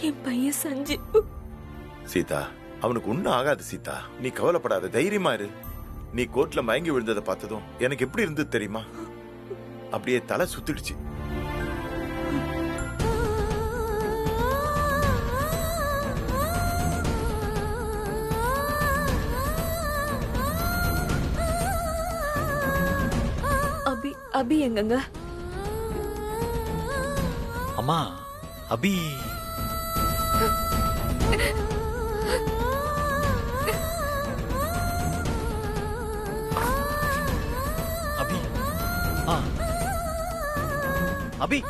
என் பையன் சஞ்சீவ். சீதா, அவனுக்கு ஒண்ணும் ஆகாது சீதா, நீ கவலைப்படாத, தைரியமா இரு. நீ கோர்ட்ல மயங்கி விழுந்ததை பார்த்ததும் எனக்கு எப்படி இருந்தது தெரியுமா? அப்படியே தலை சுத்திடுச்சு. அபி எங்கங்க? அம்மா, அபி அபி அபி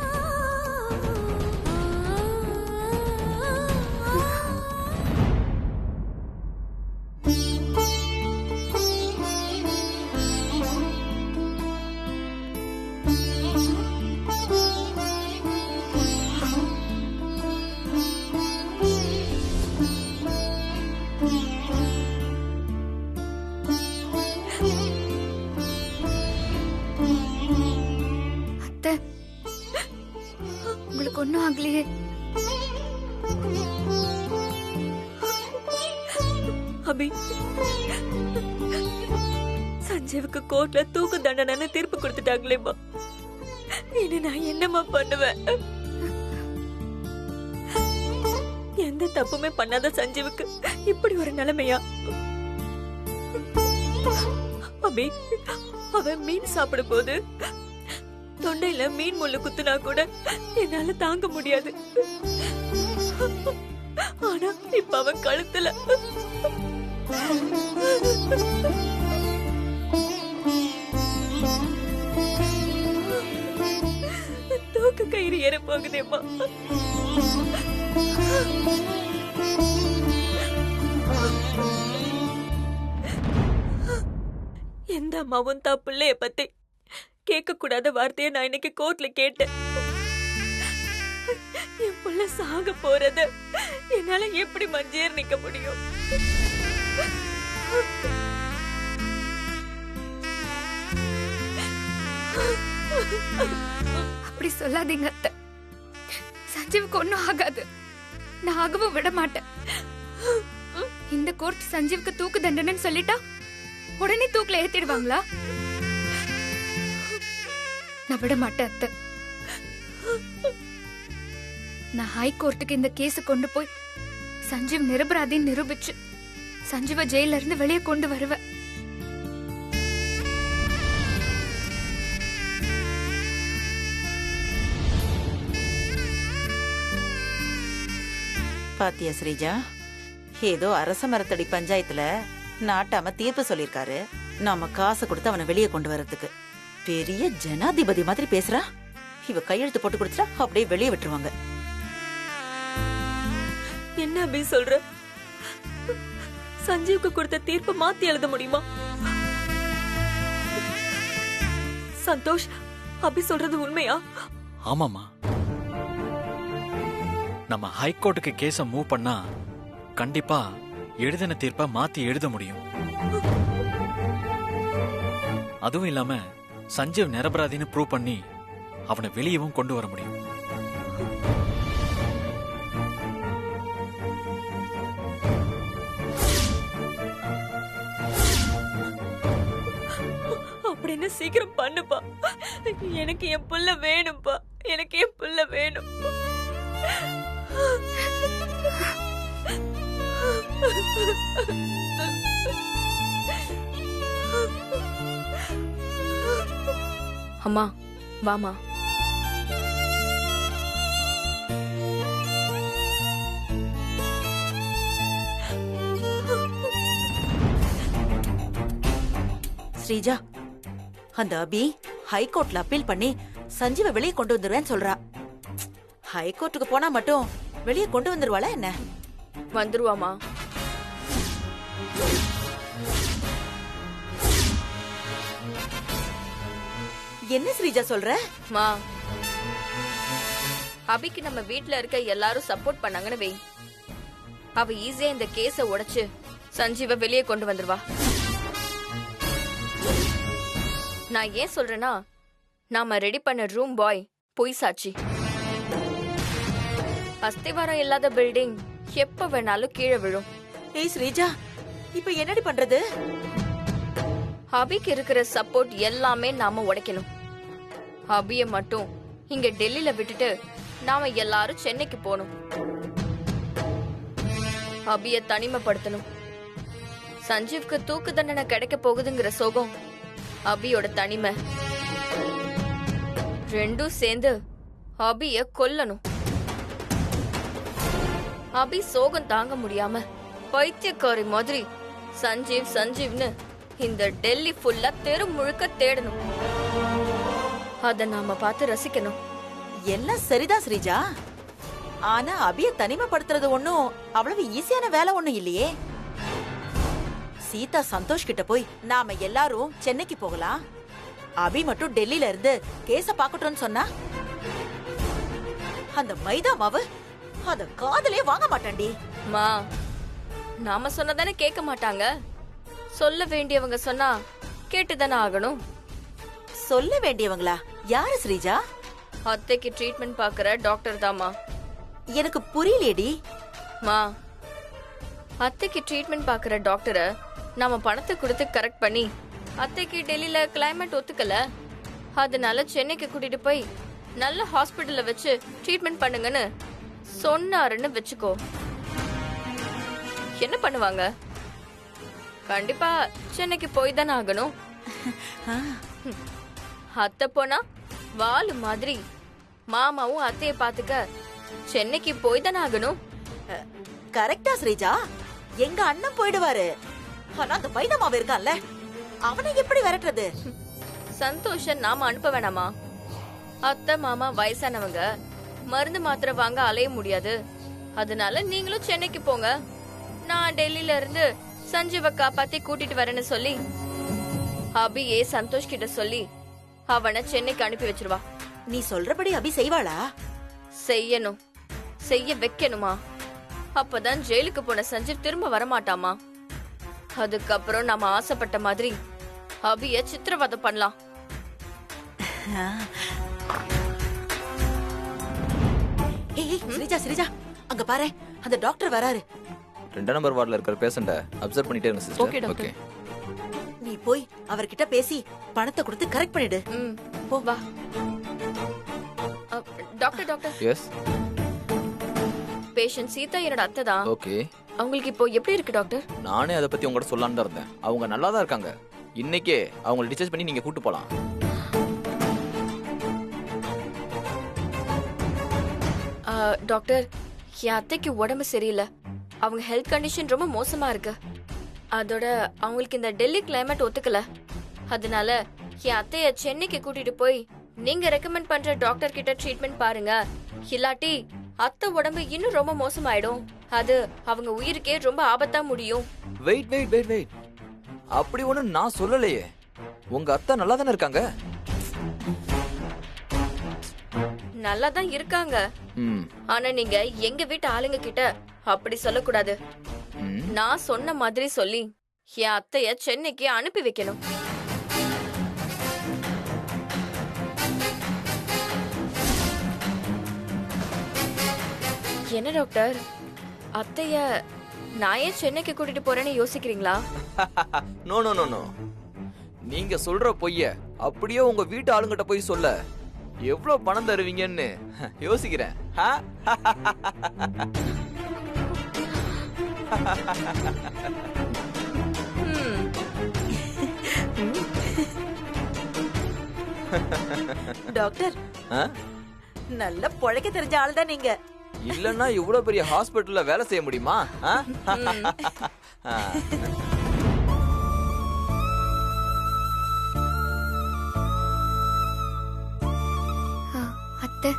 உங்களுக்கு ஒண்ணும் ஆகலையே? அபி, சஞ்சீவுக்கு கோர்ட்ல தூக்கு தண்டனை தீர்ப்பு கொடுத்துட்டாங்களேம்மா. இனி நான் என்னம்மா பண்ணுவேன்? எந்த தப்புமே பண்ணாத சஞ்சீவுக்கு இப்படி ஒரு நிலைமையா? அபி, அவன் மீன் சாப்பிடும் போது தொண்டையில மீன் முள்ளு குத்துனா கூட என்னால தாங்க முடியாது. ஆனா இப்ப அவன் கழுத்துல தூக்கு கயிறு ஏற போகுதேம்மா. எந்த அம்மாவும் தான் பிள்ளைய பத்தி கேட்க கூடாத வார்த்தையை நான் இன்னைக்கு கோர்ட்ல கேட்டேன். என் புள்ள சாக போறத என்னால எப்படி மஞ்சேர் நிக்க முடியும்? அப்படி சொல்லாதீங்க அத்தை. சஞ்சீவுக்கு ஒண்ணும் ஆகாது. நான் ஆகவும் விட மாட்டேன். இந்த கோர்ட் சஞ்சீவுக்கு தூக்கு தண்டனைன்னு சொல்லிட்டா உடனே தூக்குல ஏத்திடுவாங்களா? நான் விட மாட்டேன் அத்தை. நான் ஹைகோர்ட்டுக்கு இந்த கேஸ கொண்டு போய் சஞ்சீவ் நிரபராதின்னு நிரூபிச்சு சஞ்சீவ ஜெயில இருந்து வெளியே கொண்டு வருவேன். பாத்தியா ஸ்ரீஜா, ஏதோ அரச மரத்தடி பஞ்சாயத்துல நாட்டாம தீர்ப்பு சொல்லிருக்காரு. நாம காசு கொடுத்து அவனை வெளியே கொண்டு வர்றதுக்கு. பெரிய ஜனாதிபதி மாதிரி பேசுறா. இவ கையெழுத்து போட்டு கொடுத்துட்டா அப்படியே வெளியே விட்டுருவாங்க. என்ன அபி சொல்ற? சஞ்சீவுக்கு கொடுத்த தீர்ப்பு மாத்தி எழுத முடியுமா? சந்தோஷ், அபி சொல்றது உண்மையா? ஆமாமா, நம்ம ஹைகோர்ட்டுக்கு கேஸ மூவ் பண்ணா கண்டிப்பா எழுதின தீர்ப்பை மாத்தி எழுத முடியும். அதுவும் இல்லாம சஞ்சீவ் நிரபராதின்னு ப்ரூவ் பண்ணி அவனை வெளியவும் கொண்டு வர முடியும். அப்படின்னு சீக்கிரம் பண்ணுப்பா. எனக்கு என் புள்ள வேணும்பா. எனக்கு என் புள்ள வேணும். அம்மா வாமா. ஸ்ரீஜா, அந்த அபி ஹைகோர்ட்ல அப்பீல் பண்ணி சஞ்சீவ வெளியே கொண்டு வந்துருவேன்னு சொல்றா. ஹைகோர்ட்டுக்கு போனா மட்டும் வெளியே கொண்டு வந்துருவாளா என்ன? வந்துருவாமா. என்ன ஸ்ரீஜா சொல்ற? மா, அபிக்கு நம்ம வீட்ல இருக்க எல்லாரும் சப்போர்ட் பண்ணாங்கன்னு வை, அவ ஈஸியா இந்த கேஸ உடைச்சு சஞ்சீவ வெளியே கொண்டு வந்துருவா. நான் ஏன் சொல்றேன்னா, நாம ரெடி பண்ண ரூம் பாய் பொய் சாட்சி. அஸ்திவாரம் இல்லாத பில்டிங் எப்ப வேணாலும் கீழே விழும். ஏய் ஸ்ரீஜா, இப்ப என்னடி பண்றது? அபிக்கு இருக்கிற சப்போர்ட் எல்லாமே நாம உடைக்கணும். அபிய மட்டும் இங்க டெல்லியில விட்டுட்டு நாம எல்லாரும் சென்னைக்கு போகணும். அபிய தனிமைப்படுத்தணும். சஞ்சீவ்க்கு தூக்கு தண்டனை கிடைக்க போகுதுங்கிற சோகம், அபியோட தனிமை ரெண்டும் சேர்ந்து அபிய கொல்லணும். அபி சோகம் தாங்க முடியாம பைத்தியக்காரி மாதிரி சஞ்சீவ்னு இந்த டெல்லி ஃபுல்லா தெரு முழுக்க தேடணும். அத நாம பார்த்து ரசிக்கணும். எல்லாம் சரிதான் ஸ்ரீஜா, ஆனா அபிய தனிமைப்படுத்துறது ஒண்ணும் அவ்வளவு ஈஸியான வேலை ஒண்ணும் இல்லையே. சீதா சந்தோஷ் கிட்ட போய் நாம எல்லாரும் சென்னைக்கு போகலாம், அபி மட்டும் டெல்லியில இருந்து கேஸ பாக்கட்டும்னு சொன்னா அந்த மைதா மாவு அத காதலே வாங்க மாட்டாண்டி. மா, நாம சொன்னதானே கேட்க மாட்டாங்க. சொல்ல வேண்டியவங்க சொன்னா கேட்டுதானே ஆகணும். சொல்ல வேண்டியவங்களா? யாரு ஸ்ரீஜா? அத்தைக்கு ட்ரீட்மெண்ட் பாக்குற டாக்டர் தாமா. எனக்கு புரியலேடி. மா, அத்தைக்கு ட்ரீட்மெண்ட் பாக்குற டாக்டரை நாம பணத்தை கொடுத்து கரெக்ட் பண்ணி அத்தைக்கு டெல்லியில கிளைமேட் ஒத்துக்கல, அதனால சென்னைக்கு கூட்டிட்டு போய் நல்ல ஹாஸ்பிட்டல்ல வச்சு ட்ரீட்மெண்ட் பண்ணுங்கன்னு சொன்னாருன்னு வச்சுக்கோ. என்ன பண்ணுவாங்க? கண்டிப்பா சென்னைக்கு போய் தானே ஆகணும். அத்தை போனா வாலு மாதிரி மாமாவும் அத்தைய பாத்துக்க சென்னைக்கு போய் தானே ஆகணும். கரெக்டா ஸ்ரீஜா, எங்க அண்ணன் போயிடுவாரு. ஆனா அந்த மைதா மாவு இருக்கான்ல, அவனை எப்படி விரட்டுறது? சந்தோஷ நாம அனுப்ப வேணாமா? அத்தை மாமா வயசானவங்க, மருந்து மாத்திரை வாங்க அலைய முடியாது. அதனால நீங்களும் சென்னைக்கு போங்க, நான் டெல்லியில இருந்து சஞ்சீவ காப்பாத்தி கூட்டிட்டு வரேன்னு சொல்லி அபியே சந்தோஷ் கிட்ட சொல்லி அவனை சென்னைக்கு அனுப்பி வச்சிருவா. நீ சொல்றபடி அபி செய்வாளா? செய்யணும், செய்ய வைக்கணுமா? அப்பதான் ஜெயிலுக்கு போன சஞ்சீவ் திரும்ப வரமாட்டாமா. அதுக்கப்புறம் நாம ஆசைப்பட்ட மாதிரி அபிய சித்திரவதை பண்ணலாம். ஏய் ஸ்ரீஜா, ஸ்ரீஜா அங்க பாரு, அந்த டாக்டர் வராரு. 2 நம்பர் வார்டுல இருக்கிற பேஷண்ட அப்சர்வ் பண்ணிட்டே இருங்க சிஸ்டர். Okay doctor. நீ போய் அவர்கிட்ட பேசி பணத்தை கொடுத்து கரெக்ட் பண்ணிடு. போ வா. Doctor doctor. Yes. Patient Sita என்னோட அத்தை தான். ஓகே. அவங்களுக்கு இப்போ எப்படி இருக்கு டாக்டர்? நானே அதை பத்தி உங்ககிட்ட சொல்லலாம்னு தான் இருந்தேன். அவங்க நல்லா தான் இருக்காங்க. இன்னைக்கே அவங்களை டிஸ்சார்ஜ் பண்ணி நீங்க கூட்டு போலாம். டாக்டர், என் அத்தைக்கு உடம்பு சரியில்லை. அவங்க ஹெல்த் கண்டிஷன் ரொம்ப மோசமா இருக்கு. அதோட அவங்களுக்கு இந்த டெல்லி கிளைமேட் ஒத்துக்கல. அதனால என் அத்தைய சென்னைக்கு கூட்டிட்டு போய் நீங்க ரெக்கமெண்ட் பண்ற டாக்டர் கிட்ட ட்ரீட்மெண்ட் பாருங்க. இல்லாட்டி அத்தை உடம்பு இன்னும் ரொம்ப மோசமாயிடும். அது அவங்க உயிருக்கே ரொம்ப ஆபத்தா முடியும். Wait wait wait wait. அப்படி ஒண்ணு நான் சொல்லலையே. உங்க அத்தை நல்லா தானே இருக்காங்க? நல்லா தான் இருக்காங்க. ஆனா நீங்க எங்க வீட்டு ஆளுங்க கிட்ட அப்படி சொல்லக்கூடாது. நான் சொன்ன மாதிரி சொல்லி என் அத்தைய சென்னைக்கு அனுப்பி வைக்கணும். என்ன டாக்டர், அத்தைய நான் ஏன் சென்னைக்கு கூட்டிட்டு போறேன்னு யோசிக்கிறீங்களா? No no no no. நீங்க சொல்ற பொய்ய அப்படியே உங்க வீட்டு ஆளுங்கிட்ட போய் சொல்ல எவ்வளவு பணம் தருவீங்கன்னு யோசிக்கிறேன். டாக்டர், நல்ல பொழைக்க தெரிஞ்ச ஆள் தான் நீங்க. இல்லன்னா இவ்வளவு பெரிய ஹாஸ்பிடல்ல வேலை செய்ய முடியுமா? அத்தை,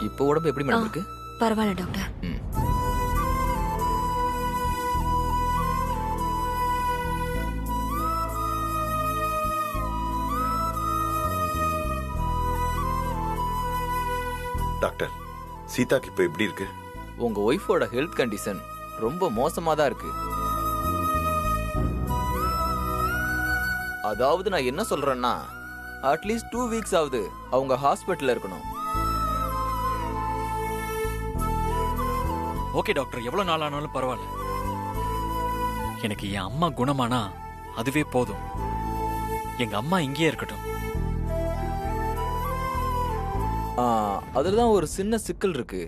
இப்போ உடம்பு எப்படி மேடம் இருக்கு? பரவாயில்ல டாக்டர். டாக்டர், சீதாக்கு இப்ப எப்படி இருக்கு? உங்க ஒய்ஃபோட ஹெல்த் கண்டிஷன் ரொம்ப மோசமா தான் இருக்கு. அதாவது நான் என்ன சொல்றேன்னா, அட்லீஸ்ட் 2 வீக்ஸ் ஆகுது அவங்க ஹாஸ்பிட்டல்ல இருக்கணும். ஓகே டாக்டர், எவ்வளவு நாள் ஆனாலும் பரவாயில்ல. எனக்கு என் அம்மா குணமானா அதுவே போதும். எங்க அம்மா இங்கேயே இருக்கட்டும். அதுலதான் ஒரு சின்ன சிக்கல் இருக்கு.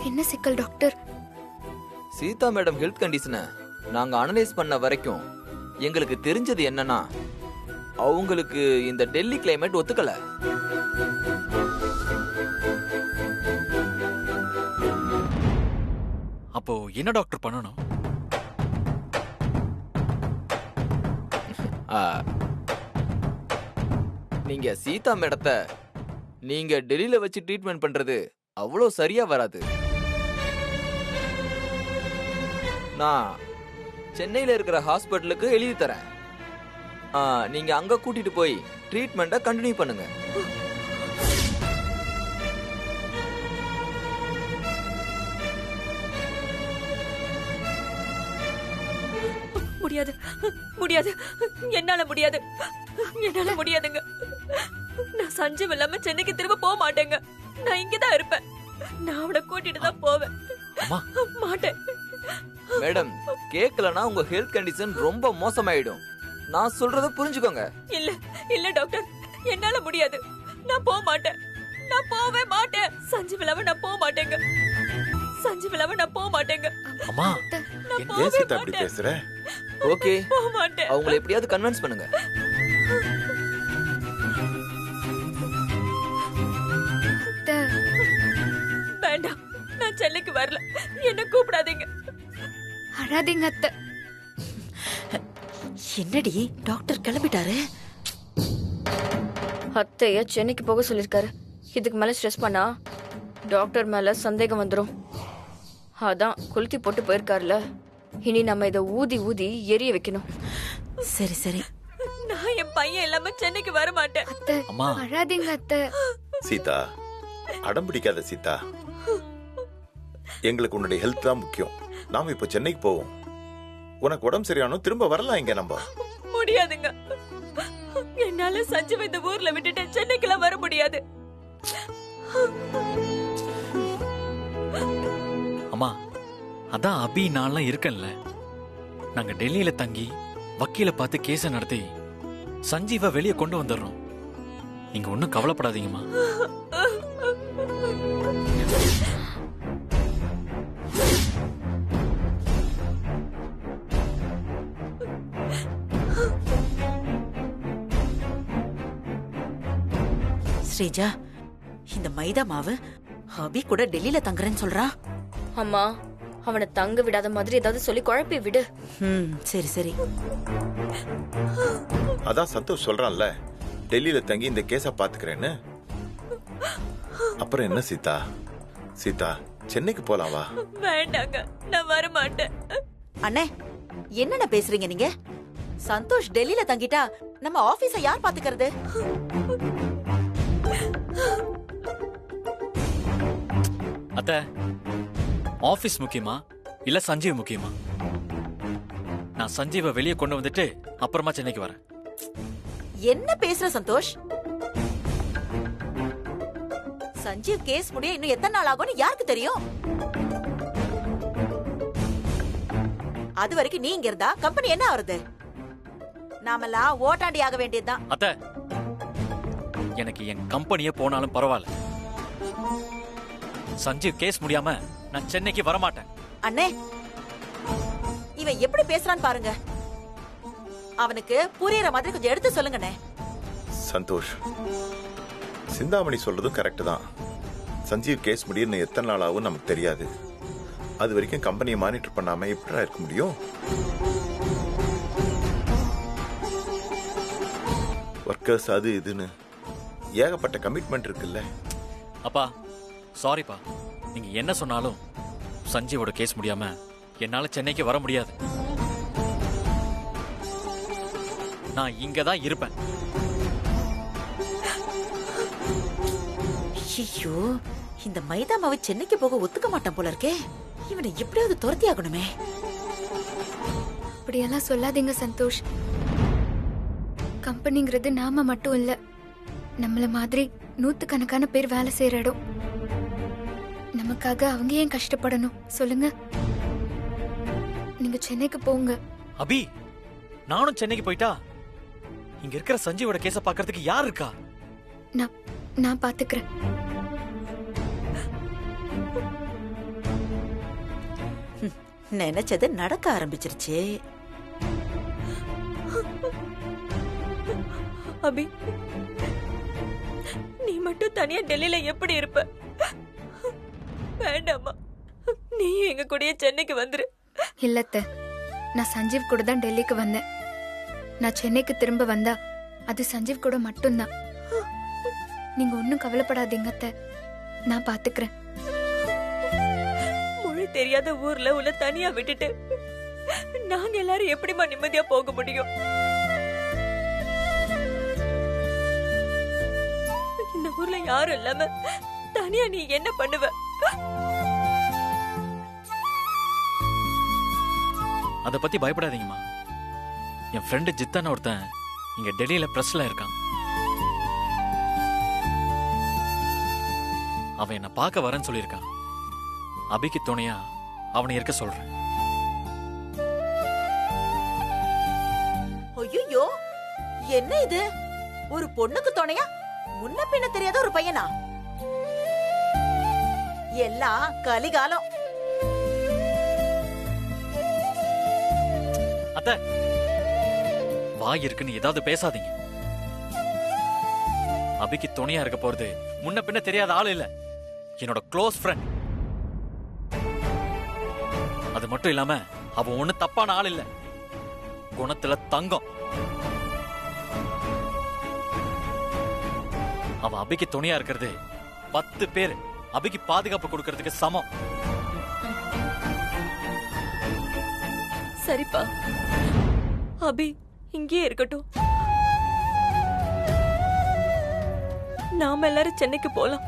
என்ன சிக்கல் டாக்டர்? சீதா மேடம் ஹெல்த் கண்டிஷனை நாங்க அனலைஸ் பண்ண வரைக்கும் எங்களுக்கு தெரிஞ்சது என்னன்னா, அவங்களுக்கு இந்த டெல்லி கிளைமேட் ஒத்துக்கல. அப்போ என்ன டாக்டர் பண்ணணும்? நீங்க சீதா மேடத்தை நீங்க டெல்லியில வச்சு ட்ரீட்மெண்ட் பண்றது அவ்வளோ சரியா வராது. நான் சென்னையில இருக்கிற ஹாஸ்பிட்டலுக்கு எழுதி தரேன். நீங்க அங்க கூட்டிட்டு போய் ட்ரீட்மெண்ட்டை கண்டினியூ பண்ணுங்க. முடியாது, முடியாது, என்னால முடியாது, என்னால முடியாதுங்க. நான் சஞ்சீவ் இல்லாம சென்னைக்கு திரும்ப போக மாட்டேங்க. நான் இங்கதான் இருப்பேன். நான் அவனை கூட்டிட்டு தான் போவேன். மாட்டேன். மேடம், கேட்கலனா உங்க ஹெல்த் கண்டிஷன் ரொம்ப மோசமாயிடும். நான் சொல்றத புரிஞ்சுக்கோங்க. இல்ல இல்ல டாக்டர், என்னால முடியாது. நான் போக மாட்டேன். நான் போவே மாட்டேன். சஞ்சீவ் இல்லாம நான் போக மாட்டேங்க. சஞ்சீவ் இல்லாம நான் போக மாட்டேங்க. அம்மா, நான் ஏன் போவே சீதா அப்படி மாட்டேன். பேசுற? ஓகே, போக மாட்டேன். அவங்களை எப்படியாவது கன்வின்ஸ் பண்ணுங்க. வேண்டாம், நான் சென்னைக்கு வரல. என்ன கூப்பிடாதீங்க. அழாதீங்க அத்தை. என்னடி டாக்டர் கிளம்பிட்டாரு? அத்தைய சென்னைக்கு போக சொல்லிருக்காரு. இதுக்கு மேல ஸ்ட்ரெஸ் பண்ணா டாக்டர் மேல சந்தேகம் வந்துரும். அதான் கொளுத்தி போட்டு போயிருக்காருல. இனி நம்ம இதை ஊதி ஊதி எரிய வைக்கணும். சரி சரி. நான் என் பையன் இல்லாம சென்னைக்கு வர மாட்டேன். அத்தை அம்மா. அழாதீங்க அத்தை. சீதா, அடம் பிடிக்காத சீதா. எங்களுக்கு உன்னுடைய ஹெல்த் தான் முக்கியம். நாம இப்ப சென்னைக்கு போவோம். உனக்கு உடம்பு சரியானோ திரும்ப வரலாம் இங்க நம்ம. முடியாதுங்க. என்னால சஞ்சீவ் இந்த ஊர்ல விட்டுட்டு சென்னைக்கெல்லாம் வர முடியாது. அம்மா, அதான் அபி நான்லாம் இருக்கேன்ல. நாங்க டெல்லியில தங்கி வக்கீல பார்த்து கேஸ நடத்தி சஞ்சீவ வெளியே கொண்டு வந்துடுறோம். நீங்க ஒன்னும் கவலைப்படாதீங்கம்மா. ஸ்ரீஜா, இந்த மைதா மாவு அபி கூட டெல்லியில தங்குறேன்னு சொல்றா. அம்மா, அவனை தங்க விடாத மாதிரி ஏதாவது சொல்லி குழப்பி விடு. சரி சரி. அதான் சந்தோஷ் சொல்றான்ல, டெல்லியில தங்கி இந்த கேஸ பாத்துக்கிறேன்னு. அப்புறம் என்ன சீதா? சீதா, சென்னைக்கு போலாம் வா. வேண்டாங்க, நான் வர மாட்டேன். அண்ணே, என்னென்ன பேசுறீங்க நீங்க? சந்தோஷ் டெல்லியில தங்கிட்டா நம்ம ஆபீஸ யார் பாத்துக்கிறது? அத்த, ஆபீஸ் முக்கியமா இல்ல சஞ்சீவ் முக்கியமா? நான் சஞ்சீவ வெளியே கொண்டு வந்துட்டு அப்புறமா சென்னைக்கு வரேன். என்ன பேசுற சந்தோஷ்? சஞ்சீவ் கேஸ் முடிய இன்னும் எத்தனை நாள் ஆகும்னு யாருக்கு தெரியும்? அது வரைக்கும் நீ இங்க இருந்தா கம்பெனி என்ன ஆகுறது? நாமெல்லாம் ஓட்டாண்டி ஆக வேண்டியதுதான். அத்த, எனக்கு என் கம்பெனியே போனாலும் பரவாயில்ல. சஞ்சீவ் கேஸ் முடியாம நான் சென்னைக்கு வரமாட்டேன். அண்ணே, இவன் எப்படி பேசுறான்னு பாருங்க. அவனுக்கு புரியற மாதிரி கொஞ்சம் எடுத்து சொல்லுங்கண்ணே. சந்தோஷ், சிந்தாமணி சொல்றதும் கரெக்ட் தான். சஞ்சீவ் கேஸ் முடிய எத்தனை நாள் ஆகும் நமக்கு தெரியாது. அது வரைக்கும் கம்பெனியை மானிட்டர் பண்ணாம எப்படிடா இருக்க முடியும்? ஒர்க்கர்ஸ் அது இதுன்னு ஏகப்பட்ட கமிட்மெண்ட் இருக்குல்ல. அப்பா, சாரிப்பா. நீங்க என்ன சொன்னாலும் சஞ்சீவோட கேஸ் முடியாம என்னால சென்னைக்கு வர முடியாது. நான் இங்க தான் இருப்பேன். ஐயோ, இந்த மைதா மாவு சென்னைக்கு போக ஒத்துக்க மாட்டான் போல இருக்கே. இவனை எப்படியாவது துரத்தி ஆகணுமே. அப்படியெல்லாம் சொல்லாதீங்க சந்தோஷ். கம்பெனிங்கிறது நாம மட்டும் இல்ல, நம்மள மாதிரி நூத்துக்கணக்கான பேர் வேலை செய்யற இடம். நமக்காக அவங்க ஏன் கஷ்டப்படணும் சொல்லுங்க? நீங்க சென்னைக்கு போங்க. அபி, நானும் சென்னைக்கு போயிட்டா இங்க இருக்கிற சஞ்சீவோட கேஸ பாக்குறதுக்கு யார் இருக்கா? நான் பாத்துக்கிறேன். நினைச்சது நடக்க ஆரம்பிச்சிருச்சு. அபி, நீ மட்டும் தனியா டெல்லியில எப்படி இருப்ப? வேண்டாமா, நீ எங்க கூடயே சென்னைக்கு வந்துரு. இல்லத்த, நான் சஞ்சீவ் கூட தான் டெல்லிக்கு வந்தேன். நான் சென்னைக்கு திரும்ப வந்தா அது சஞ்சீவ் கூட மட்டும்தான். நீங்க ஒன்னும் கவலைப்படாதீங்க அத்தை, நான் பாத்துக்கிறேன். மொழி தெரியாத ஊர்ல உன்னை தனியா விட்டுட்டு நாங்க எல்லாரும் எப்படிமா நிம்மதியா போக முடியும்? இந்த ஊர்ல யாரும் இல்லாம தனியா நீ என்ன பண்ணுவ? அத பத்தி பயப்படாதீங்கம்மா. என் ஃப்ரெண்டு ஜித்தன் ஒருத்தன் இங்க டெல்லியில பிரஸ்ல இருக்கான். அவன் என்ன பார்க்க வரேன்னு சொல்லியிருக்கான். அபிக்கு துணையா அவனை இருக்க சொல்றேன். ஐயோ, என்ன இது? ஒரு பொண்ணுக்கு துணையா முன்ன பின்ன தெரியாத ஒரு பையனா? எல்லாம் கலிகாலம். அத்த, வாய் இருக்குன்னு ஏதாவது பேசாதீங்க. அபிக்கு துணையா இருக்க போறது முன்ன பின்ன தெரியாத ஆள் இல்ல, என்னோட க்ளோஸ் ஃப்ரெண்ட். அது மட்டும் இல்லாம அவன் ஒண்ணு தப்பான ஆள் இல்ல, குணத்துல தங்கம். அவன் அபிக்கு துணையா இருக்கிறது 10 பேர் அபிக்கு பாதுகாப்பு கொடுக்கறதுக்கு சமம். சரிப்பா, அபி இங்கேயே இருக்கட்டும். நாம எல்லாரும் சென்னைக்கு போலாம்.